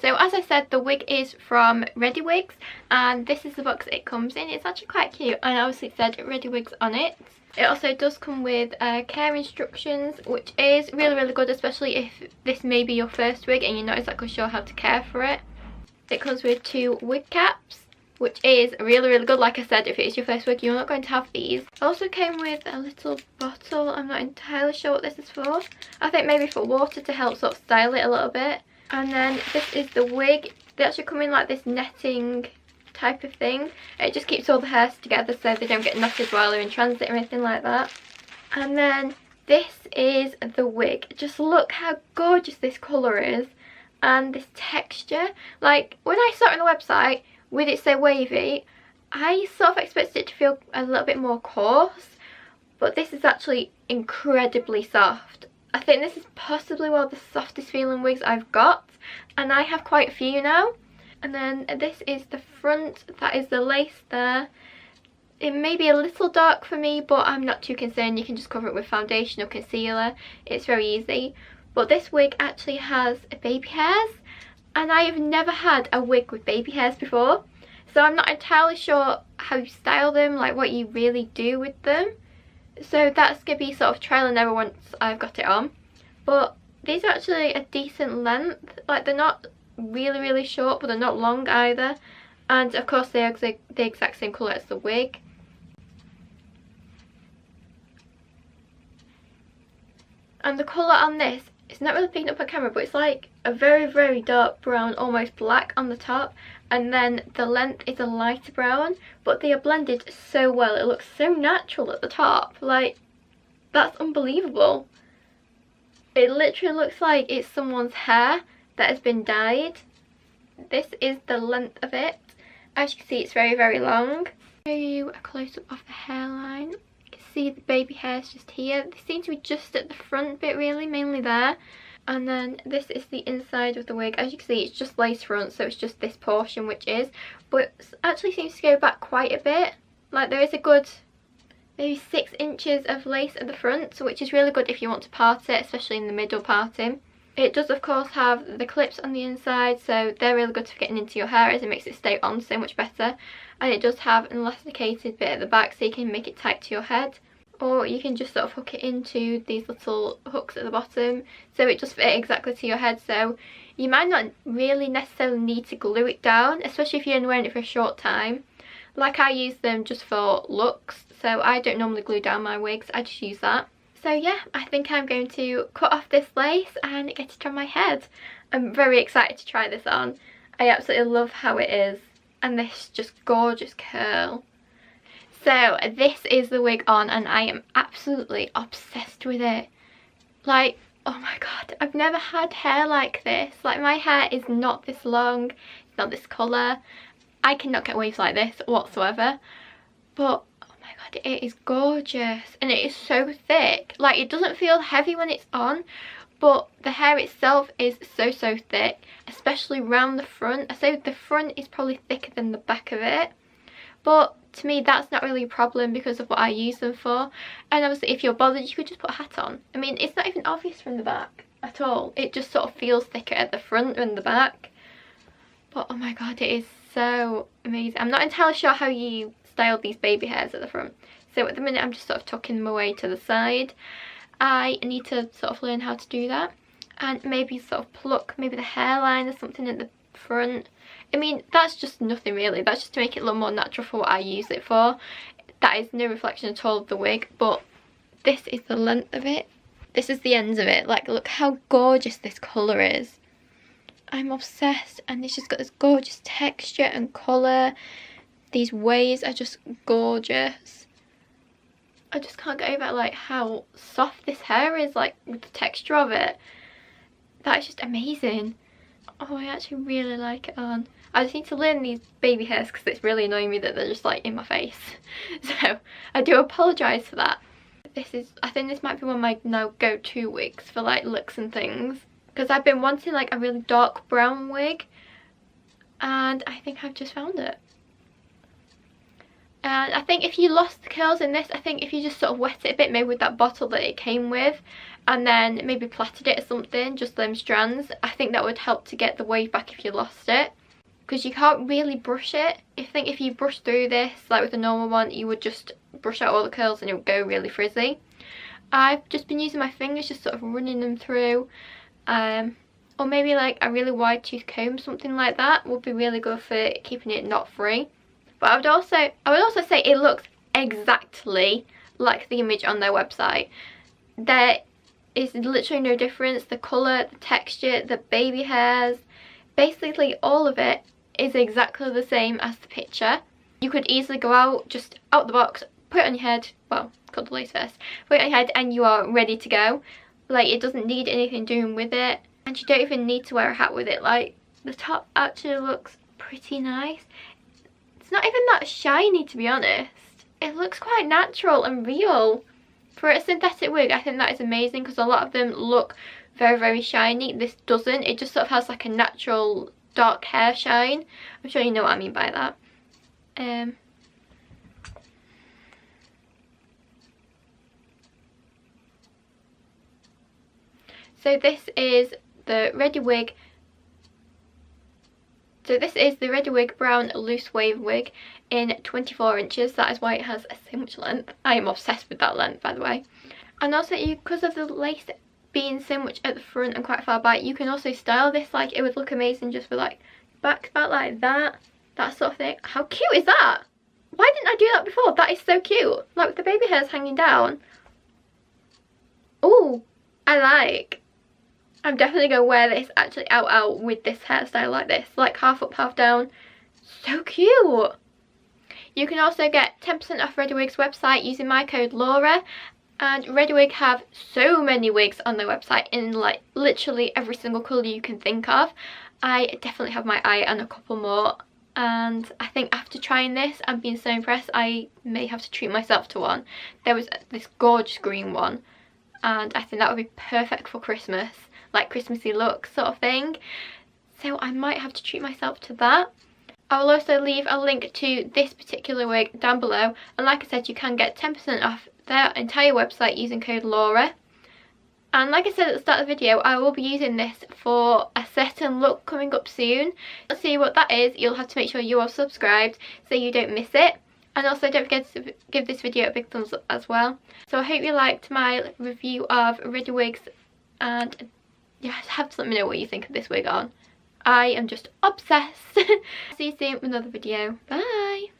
So as I said, the wig is from ReadyWigs, and this is the box it comes in. It's actually quite cute, and obviously it said ReadyWigs on it. It also does come with care instructions, which is really good, especially if this may be your first wig and you're not exactly sure how to care for it. It comes with 2 wig caps, which is really good. Like I said, if it's your first wig, you're not going to have these. It also came with a little bottle. I'm not entirely sure what this is for. I think maybe for water to help sort of style it a little bit. And then this is the wig. They actually come in like this netting type of thing. It just keeps all the hairs together so they don't get knotted while they're in transit or anything like that. And then this is the wig. Just look how gorgeous this colour is, and this texture. Like, when I saw it on the website with it so wavy, I sort of expected it to feel a little bit more coarse, but this is actually incredibly soft. I think this is possibly one of the softest feeling wigs I've got, and I have quite a few now. And then this is the front. That is the lace there. It may be a little dark for me, but I'm not too concerned. You can just cover it with foundation or concealer. It's very easy. But this wig actually has baby hairs, and I have never had a wig with baby hairs before. So I'm not entirely sure how you style them, like what you really do with them. So that's going to be sort of trial and error once I've got it on. But these are actually a decent length. Like, they're not really short, but they're not long either. And of course they are the exact same colour as the wig. And the colour on this, it's not really picking up on camera, but it's like a very dark brown, almost black on the top, and then the length is a lighter brown, but they are blended so well. It looks so natural at the top. Like, that's unbelievable. It literally looks like it's someone's hair that has been dyed. This is the length of it. As you can see, it's very long. I'll show you a close-up of the hairline. You can see the baby hairs just here. They seem to be just at the front bit really, mainly there. And then this is the inside of the wig. As you can see, it's just lace front, so it's just this portion which is. But it actually seems to go back quite a bit. Like, there is a good maybe 6 inches of lace at the front, so which is really good if you want to part it, especially in the middle parting. It does of course have the clips on the inside, so they're really good for getting into your hair as it makes it stay on so much better. And it does have an elasticated bit at the back so you can make it tight to your head. Or you can just sort of hook it into these little hooks at the bottom, so it just fits exactly to your head. So you might not really necessarily need to glue it down, especially if you're only wearing it for a short time. Like, I use them just for looks, so I don't normally glue down my wigs, I just use that. So yeah, I think I'm going to cut off this lace and get it on my head. I'm very excited to try this on. I absolutely love how it is, and this just gorgeous curl. So this is the wig on, and I am absolutely obsessed with it. Like, oh my god, I've never had hair like this. Like, my hair is not this long, it's not this colour. I cannot get waves like this whatsoever. But oh my god, it is gorgeous, and it is so thick. Like, it doesn't feel heavy when it's on, but the hair itself is so thick, especially round the front. I say the front is probably thicker than the back of it, but to me that's not really a problem because of what I use them for. And obviously if you're bothered, you could just put a hat on. I mean, it's not even obvious from the back at all. It just sort of feels thicker at the front than the back. But oh my god, it is so amazing. I'm not entirely sure how you style these baby hairs at the front, so at the minute I'm just sort of tucking them away to the side. I need to sort of learn how to do that, and maybe sort of pluck maybe the hairline or something at the front. I mean, that's just nothing really, that's just to make it a little more natural for what I use it for. That is no reflection at all of the wig, but this is the length of it. This is the ends of it. Like, look how gorgeous this colour is. I'm obsessed, and it's just got this gorgeous texture and colour. These waves are just gorgeous. I just can't get over like how soft this hair is, like with the texture of it. That is just amazing. Oh, I actually really like it on. I just need to learn these baby hairs because it's really annoying me that they're just like in my face. So I do apologise for that. I think this might be one of my now go-to wigs for like looks and things, because I've been wanting like a really dark brown wig, and I think I've just found it. And I think if you lost the curls in this, I think if you just sort of wet it a bit, maybe with that bottle that it came with, and then maybe plaited it or something, just them strands, I think that would help to get the wave back if you lost it. Because you can't really brush it. I think if you brush through this, like with a normal one, you would just brush out all the curls and it would go really frizzy. I've just been using my fingers, just sort of running them through. Or maybe like a really wide tooth comb, something like that would be really good for keeping it knot free. But I would also say it looks exactly like the image on their website. There is literally no difference. The colour, the texture, the baby hairs, basically all of it is exactly the same as the picture. You could easily go out, just out the box, put it on your head, well, cut the lace first, put it on your head and you are ready to go. Like, it doesn't need anything doing with it, and you don't even need to wear a hat with it. Like, the top actually looks pretty nice. It's not even that shiny, to be honest. It looks quite natural and real. For a synthetic wig, I think that is amazing, because a lot of them look very, very shiny. This doesn't. It just sort of has like a natural dark hair shine. I'm sure you know what I mean by that. So this is the ReadyWig. So this is the ReadyWig brown loose wave wig in 24 inches. That is why it has so much length. I am obsessed with that length, by the way. And also, because of the lace being so much at the front and quite far back, you can also style this. Like, it would look amazing just with like back like that sort of thing. How cute is that? Why didn't I do that before? That is so cute. Like, with the baby hairs hanging down. Oh, I like. I'm definitely going to wear this actually out with this hairstyle like this. Like half up, half down. So cute. You can also get 10% off ReadyWig's website using my code Laura. And ReadyWig have so many wigs on their website in like literally every single colour you can think of. I definitely have my eye on a couple more. And I think after trying this and being so impressed, I may have to treat myself to one. There was this gorgeous green one. And I think that would be perfect for Christmas. Like Christmassy look sort of thing. So I might have to treat myself to that. I will also leave a link to this particular wig down below. And like I said, you can get 10% off their entire website using code Laura. And like I said at the start of the video, I will be using this for a certain look coming up soon. To see what that is, you'll have to make sure you are subscribed so you don't miss it. And also don't forget to give this video a big thumbs up as well. So I hope you liked my review of ReadyWigs, and yeah, have to let me know what you think of this wig on. I am just obsessed. See you soon with another video. Bye!